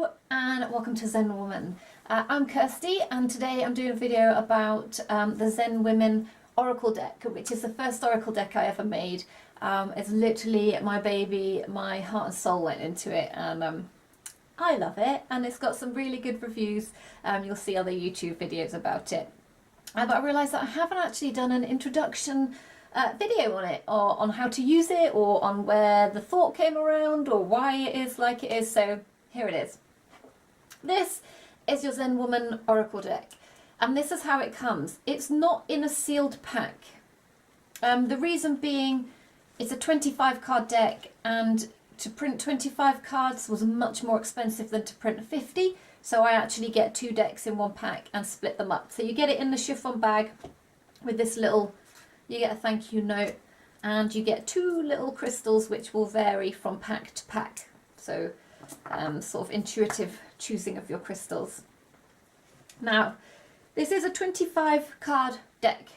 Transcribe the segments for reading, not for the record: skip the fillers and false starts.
Hello and welcome to Zen Woman. I'm Kirsty and today I'm doing a video about the Zen Women Oracle deck, which is the first Oracle deck I ever made. It's literally my baby, my heart and soul went into it, and I love it, and it's got some really good reviews. You'll see other YouTube videos about it. But I realised that I haven't actually done an introduction video on it, or on how to use it, or on where the thought came around, or why it is like it is. So here it is. This is your Zen Woman Oracle deck, and this is how it comes. It's not in a sealed pack. The reason being, it's a 25 card deck, and to print 25 cards was much more expensive than to print 50. So I actually get 2 decks in one pack and split them up. So you get it in the chiffon bag with this little, you get a thank you note, and you get 2 little crystals which will vary from pack to pack. So sort of intuitive choosing of your crystals. Now, this is a 25 card deck.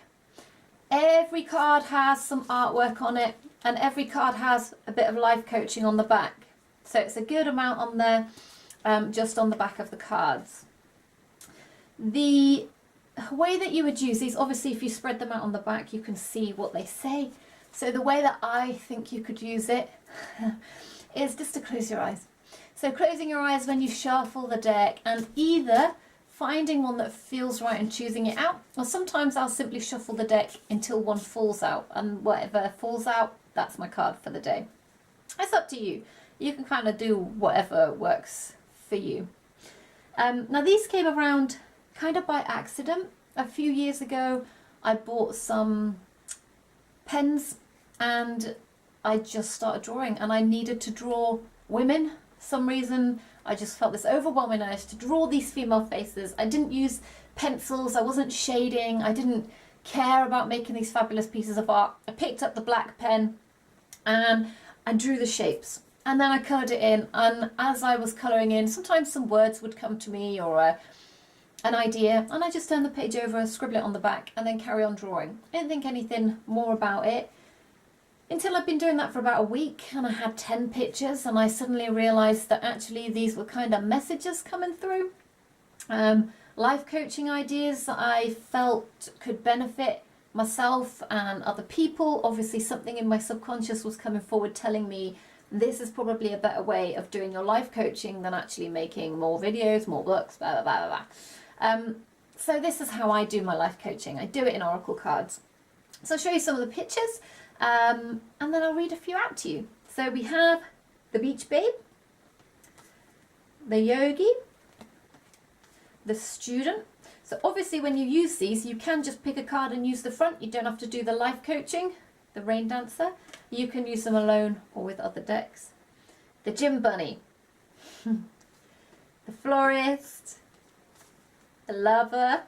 Every card has some artwork on it, and every card has a bit of life coaching on the back. So it's a good amount on there, just on the back of the cards. The way that you would use these, obviously if you spread them out on the back you can see what they say. So the way that I think you could use it is just to close your eyes. So closing your eyes when you shuffle the deck, and either finding one that feels right and choosing it out, or sometimes I'll simply shuffle the deck until one falls out, and whatever falls out, that's my card for the day. It's up to you. You can kind of do whatever works for you. Now these came around kind of by accident. A few years ago I bought some pens and I just started drawing, and I needed to draw women. For some reason I just felt this overwhelming urge to draw these female faces. I didn't use pencils, I wasn't shading, I didn't care about making these fabulous pieces of art. I picked up the black pen and I drew the shapes, and then I coloured it in, and as I was colouring in, sometimes some words would come to me, or an idea, and I just turn the page over, scribble it on the back, and then carry on drawing. I didn't think anything more about it until I'd been doing that for about a week, and I had 10 pictures, and I suddenly realised that actually these were kind of messages coming through. Life coaching ideas that I felt could benefit myself and other people. Obviously something in my subconscious was coming forward telling me this is probably a better way of doing your life coaching than actually making more videos, more books, blah, blah, blah, blah, blah. So this is how I do my life coaching. I do it in Oracle cards. So I'll show you some of the pictures, and then I'll read a few out to you. So we have the beach babe, the yogi, the student. So obviously when you use these, you can just pick a card and use the front. You don't have to do the life coaching. The rain dancer. You can use them alone or with other decks. The gym bunny, the florist, the lover,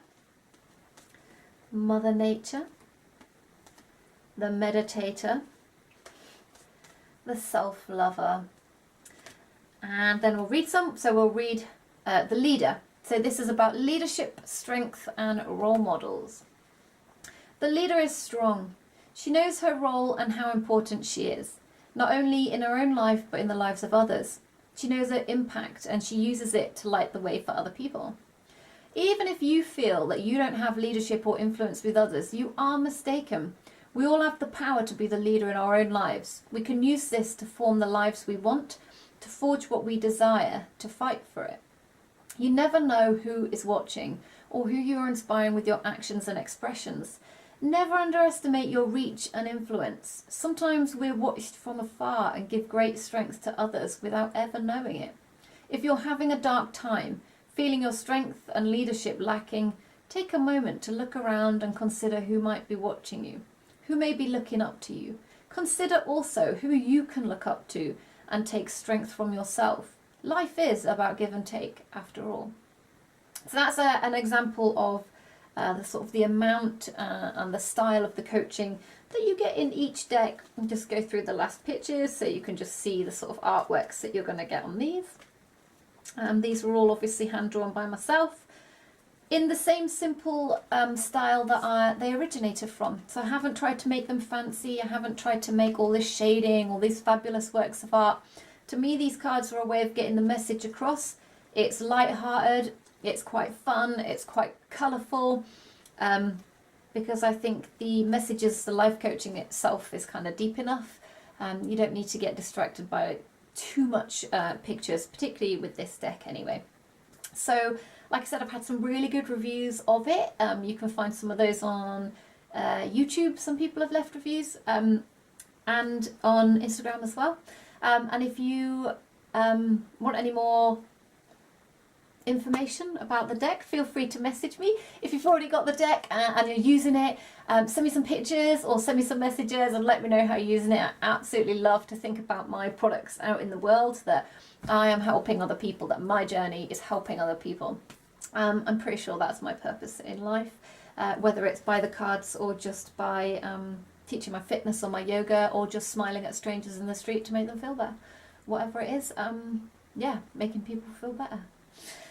Mother Nature, the meditator, the self-lover, and then we'll read some. So we'll read the leader. So this is about leadership, strength, and role models. The leader is strong. She knows her role and how important she is, not only in her own life but in the lives of others. She knows her impact, and she uses it to light the way for other people. Even if you feel that you don't have leadership or influence with others, you are mistaken. We all have the power to be the leader in our own lives. We can use this to form the lives we want, to forge what we desire, to fight for it. You never know who is watching or who you are inspiring with your actions and expressions. Never underestimate your reach and influence. Sometimes we're watched from afar and give great strength to others without ever knowing it. If you're having a dark time, feeling your strength and leadership lacking, take a moment to look around and consider who might be watching you, who may be looking up to you. Consider also who you can look up to and take strength from yourself. Life is about give and take after all. So that's an example of the sort of the amount and the style of the coaching that you get in each deck. And just go through the last pictures so you can just see the sort of artworks that you're going to get on these. These were all obviously hand drawn by myself in the same simple style that they originated from. So I haven't tried to make them fancy. I haven't tried to make all this shading, all these fabulous works of art. To me, these cards are a way of getting the message across It's light-hearted, it's quite fun, it's quite colourful, because I think the messages, the life coaching itself is kind of deep enough. You don't need to get distracted by too much pictures, particularly with this deck anyway. So, like I said, I've had some really good reviews of it. You can find some of those on YouTube. Some people have left reviews, and on Instagram as well. And if you want any more information about the deck, feel free to message me. If you've already got the deck and you're using it, send me some pictures or send me some messages and let me know how you're using it. I absolutely love to think about my products out in the world, that I am helping other people, that my journey is helping other people. I'm pretty sure that's my purpose in life, whether it's by the cards or just by teaching my fitness or my yoga, or just smiling at strangers in the street to make them feel better. Whatever it is, yeah, making people feel better.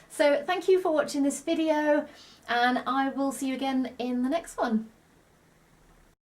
So thank you for watching this video, and I will see you again in the next one.